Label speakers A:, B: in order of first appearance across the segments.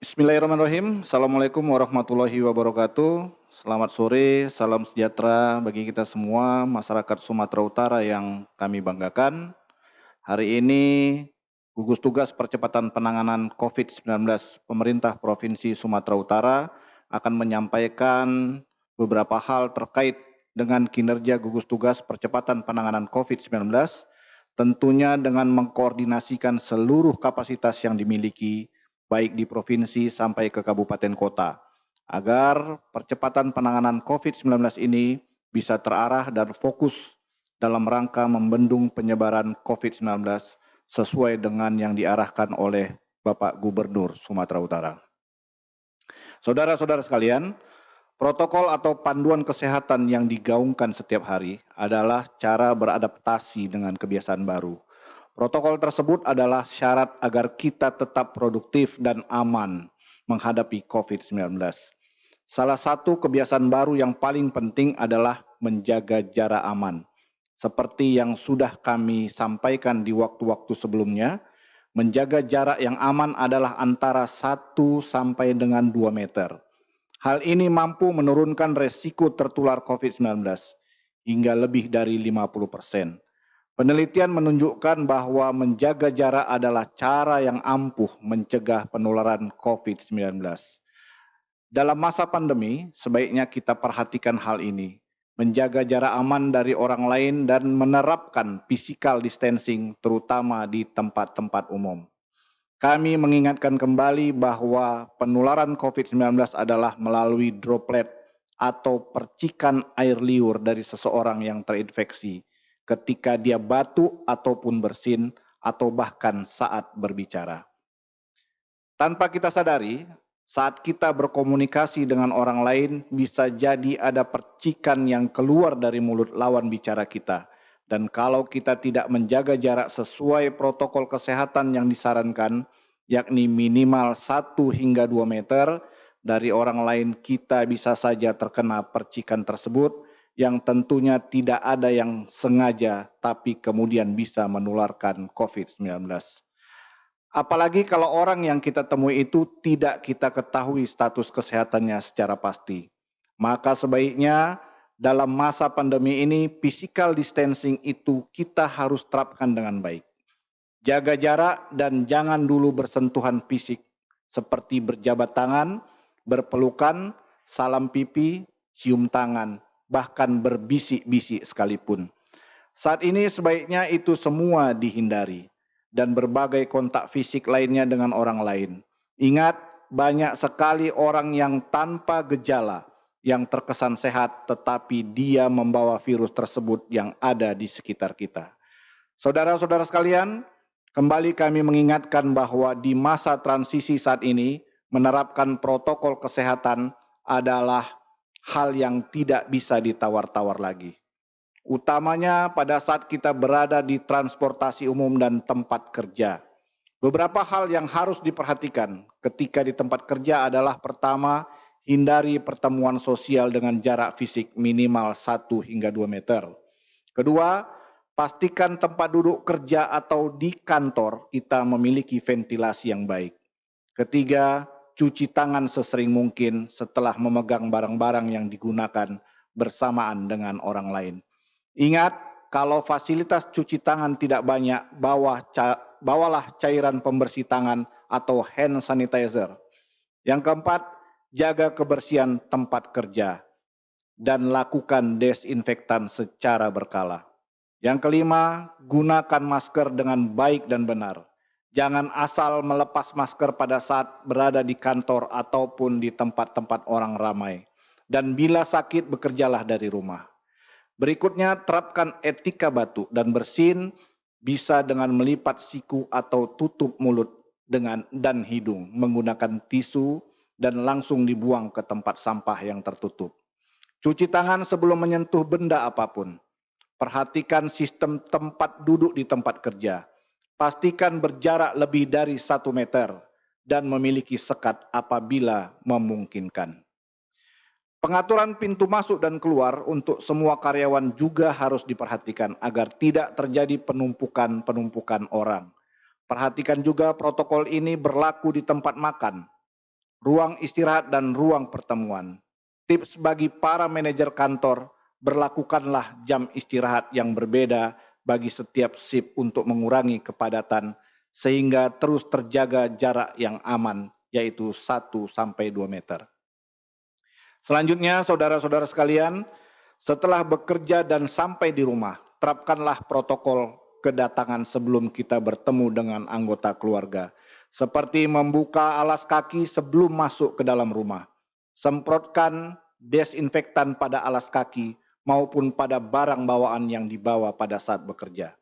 A: Bismillahirrahmanirrahim. Assalamualaikum warahmatullahi wabarakatuh. Selamat sore, salam sejahtera bagi kita semua, masyarakat Sumatera Utara yang kami banggakan. Hari ini, gugus tugas percepatan penanganan COVID-19 Pemerintah Provinsi Sumatera Utara akan menyampaikan beberapa hal terkait dengan kinerja gugus tugas percepatan penanganan COVID-19, tentunya dengan mengkoordinasikan seluruh kapasitas yang dimiliki baik di provinsi sampai ke kabupaten kota, agar percepatan penanganan COVID-19 ini bisa terarah dan fokus dalam rangka membendung penyebaran COVID-19 sesuai dengan yang diarahkan oleh Bapak Gubernur Sumatera Utara. Saudara-saudara sekalian, protokol atau panduan kesehatan yang digaungkan setiap hari adalah cara beradaptasi dengan kebiasaan baru. Protokol tersebut adalah syarat agar kita tetap produktif dan aman menghadapi COVID-19. Salah satu kebiasaan baru yang paling penting adalah menjaga jarak aman. Seperti yang sudah kami sampaikan di waktu-waktu sebelumnya, menjaga jarak yang aman adalah antara 1 sampai dengan 2 meter. Hal ini mampu menurunkan resiko tertular COVID-19 hingga lebih dari 50%. Penelitian menunjukkan bahwa menjaga jarak adalah cara yang ampuh mencegah penularan COVID-19. Dalam masa pandemi, sebaiknya kita perhatikan hal ini, menjaga jarak aman dari orang lain dan menerapkan physical distancing terutama di tempat-tempat umum. Kami mengingatkan kembali bahwa penularan COVID-19 adalah melalui droplet atau percikan air liur dari seseorang yang terinfeksi ketika dia batuk ataupun bersin atau bahkan saat berbicara. Tanpa kita sadari, saat kita berkomunikasi dengan orang lain bisa jadi ada percikan yang keluar dari mulut lawan bicara kita. Dan kalau kita tidak menjaga jarak sesuai protokol kesehatan yang disarankan, yakni minimal 1 hingga 2 meter dari orang lain, kita bisa saja terkena percikan tersebut yang tentunya tidak ada yang sengaja tapi kemudian bisa menularkan COVID-19. Apalagi kalau orang yang kita temui itu tidak kita ketahui status kesehatannya secara pasti. Maka sebaiknya dalam masa pandemi ini physical distancing itu kita harus terapkan dengan baik. Jaga jarak dan jangan dulu bersentuhan fisik seperti berjabat tangan, berpelukan, salam pipi, cium tangan, bahkan berbisik-bisik sekalipun. Saat ini sebaiknya itu semua dihindari dan berbagai kontak fisik lainnya dengan orang lain. Ingat, banyak sekali orang yang tanpa gejala yang terkesan sehat tetapi dia membawa virus tersebut yang ada di sekitar kita. Saudara-saudara sekalian, kembali kami mengingatkan bahwa di masa transisi saat ini menerapkan protokol kesehatan adalah hal yang tidak bisa ditawar-tawar lagi. Utamanya pada saat kita berada di transportasi umum dan tempat kerja. Beberapa hal yang harus diperhatikan ketika di tempat kerja adalah pertama, hindari pertemuan sosial dengan jarak fisik minimal 1 hingga 2 meter. Kedua, pastikan tempat duduk kerja atau di kantor kita memiliki ventilasi yang baik. Ketiga, cuci tangan sesering mungkin setelah memegang barang-barang yang digunakan bersamaan dengan orang lain. Ingat, kalau fasilitas cuci tangan tidak banyak, bawalah cairan pembersih tangan atau hand sanitizer. Yang keempat, jaga kebersihan tempat kerja dan lakukan desinfektan secara berkala. Yang kelima, gunakan masker dengan baik dan benar. Jangan asal melepas masker pada saat berada di kantor ataupun di tempat-tempat orang ramai. Dan bila sakit, bekerjalah dari rumah. Berikutnya, terapkan etika batuk dan bersin bisa dengan melipat siku atau tutup mulut dan hidung menggunakan tisu dan langsung dibuang ke tempat sampah yang tertutup. Cuci tangan sebelum menyentuh benda apapun. Perhatikan sistem tempat duduk di tempat kerja. Pastikan berjarak lebih dari 1 meter dan memiliki sekat apabila memungkinkan. Pengaturan pintu masuk dan keluar untuk semua karyawan juga harus diperhatikan agar tidak terjadi penumpukan orang. Perhatikan juga protokol ini berlaku di tempat makan. ruang istirahat dan ruang pertemuan. Tips bagi para manajer kantor, berlakukanlah jam istirahat yang berbeda bagi setiap shift untuk mengurangi kepadatan sehingga terus terjaga jarak yang aman, yaitu 1-2 meter. Selanjutnya, saudara-saudara sekalian, setelah bekerja dan sampai di rumah, terapkanlah protokol kedatangan sebelum kita bertemu dengan anggota keluarga, seperti membuka alas kaki sebelum masuk ke dalam rumah, semprotkan desinfektan pada alas kaki maupun pada barang bawaan yang dibawa pada saat bekerja.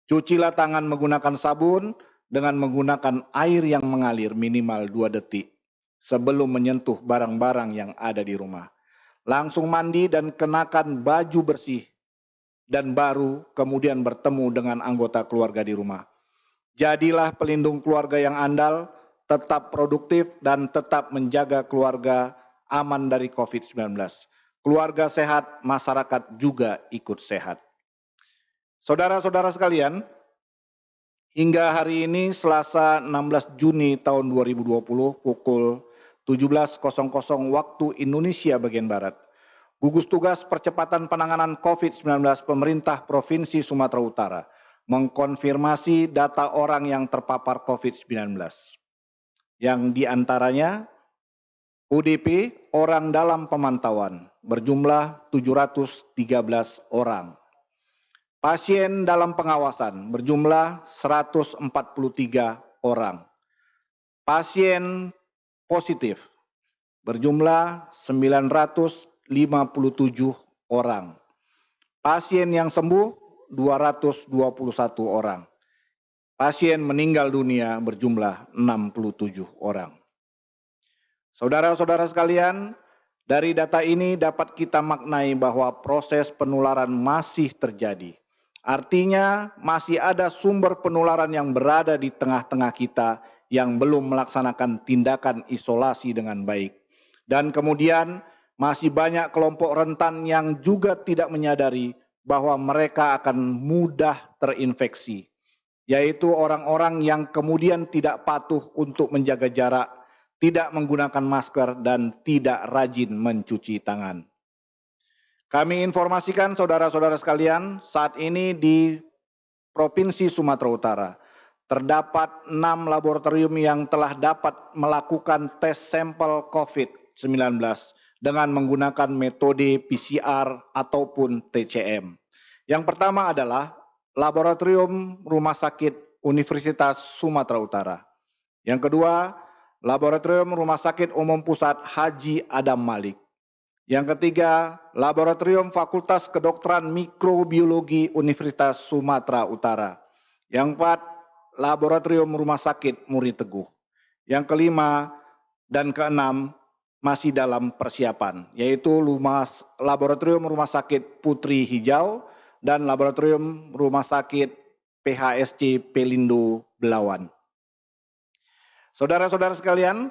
A: Cucilah tangan menggunakan sabun dengan menggunakan air yang mengalir minimal 2 detik sebelum menyentuh barang-barang yang ada di rumah. Langsung mandi dan kenakan baju bersih dan baru kemudian bertemu dengan anggota keluarga di rumah. Jadilah pelindung keluarga yang andal, tetap produktif dan tetap menjaga keluarga aman dari COVID-19. Keluarga sehat, masyarakat juga ikut sehat. Saudara-saudara sekalian, hingga hari ini Selasa 16 Juni tahun 2020 pukul 17.00 waktu Indonesia bagian Barat, gugus tugas percepatan penanganan COVID-19 pemerintah Provinsi Sumatera Utara mengkonfirmasi data orang yang terpapar COVID-19. Yang diantaranya ODP orang dalam pemantauan berjumlah 713 orang. Pasien dalam pengawasan berjumlah 143 orang. Pasien positif berjumlah 957 orang. Pasien yang sembuh 221 orang. Pasien meninggal dunia berjumlah 67 orang. Saudara-saudara sekalian, dari data ini dapat kita maknai bahwa proses penularan masih terjadi. Artinya masih ada sumber penularan yang berada di tengah-tengah kita yang belum melaksanakan tindakan isolasi dengan baik. Dan kemudian masih banyak kelompok rentan yang juga tidak menyadari bahwa mereka akan mudah terinfeksi, yaitu orang-orang yang kemudian tidak patuh untuk menjaga jarak, tidak menggunakan masker, dan tidak rajin mencuci tangan. Kami informasikan saudara-saudara sekalian, saat ini di Provinsi Sumatera Utara, terdapat 6 laboratorium yang telah dapat melakukan tes sampel COVID-19 dengan menggunakan metode PCR ataupun TCM. Yang pertama adalah Laboratorium Rumah Sakit Universitas Sumatera Utara. Yang kedua, Laboratorium Rumah Sakit Umum Pusat Haji Adam Malik. Yang ketiga, Laboratorium Fakultas Kedokteran Mikrobiologi Universitas Sumatera Utara. Yang keempat, Laboratorium Rumah Sakit Muri Teguh. Yang kelima dan keenam masih dalam persiapan, yaitu Laboratorium Rumah Sakit Putri Hijau dan Laboratorium Rumah Sakit PHSC Pelindo Belawan. Saudara-saudara sekalian,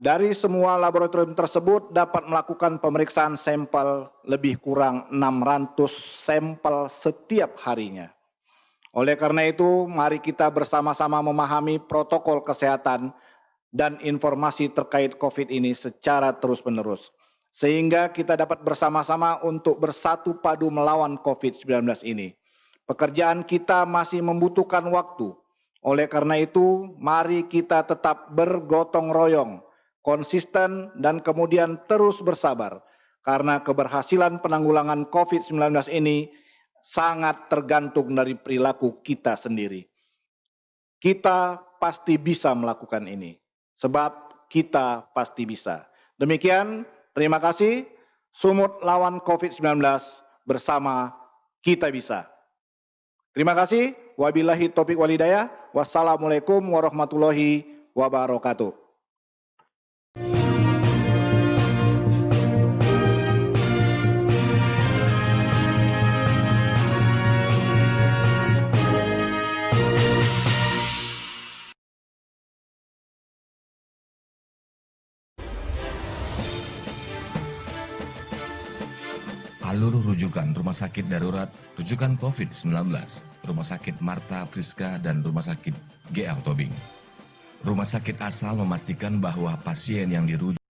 A: dari semua laboratorium tersebut dapat melakukan pemeriksaan sampel lebih kurang 600 sampel setiap harinya. Oleh karena itu, mari kita bersama-sama memahami protokol kesehatan dan informasi terkait COVID ini secara terus-menerus, sehingga kita dapat bersama-sama untuk bersatu padu melawan COVID-19 ini. Pekerjaan kita masih membutuhkan waktu. Oleh karena itu, mari kita tetap bergotong royong, konsisten, dan kemudian terus bersabar, karena keberhasilan penanggulangan COVID-19 ini sangat tergantung dari perilaku kita sendiri. Kita pasti bisa melakukan ini, sebab kita pasti bisa. Demikian, terima kasih. Sumut lawan COVID-19 bersama kita bisa. Terima kasih. Wabillahi taufiq walhidayah. Wassalamualaikum warahmatullahi wabarakatuh.
B: Alur rujukan Rumah Sakit Darurat, rujukan COVID-19, Rumah Sakit Marta Priska dan Rumah Sakit GR Tobing. Rumah sakit asal memastikan bahwa pasien yang dirujuk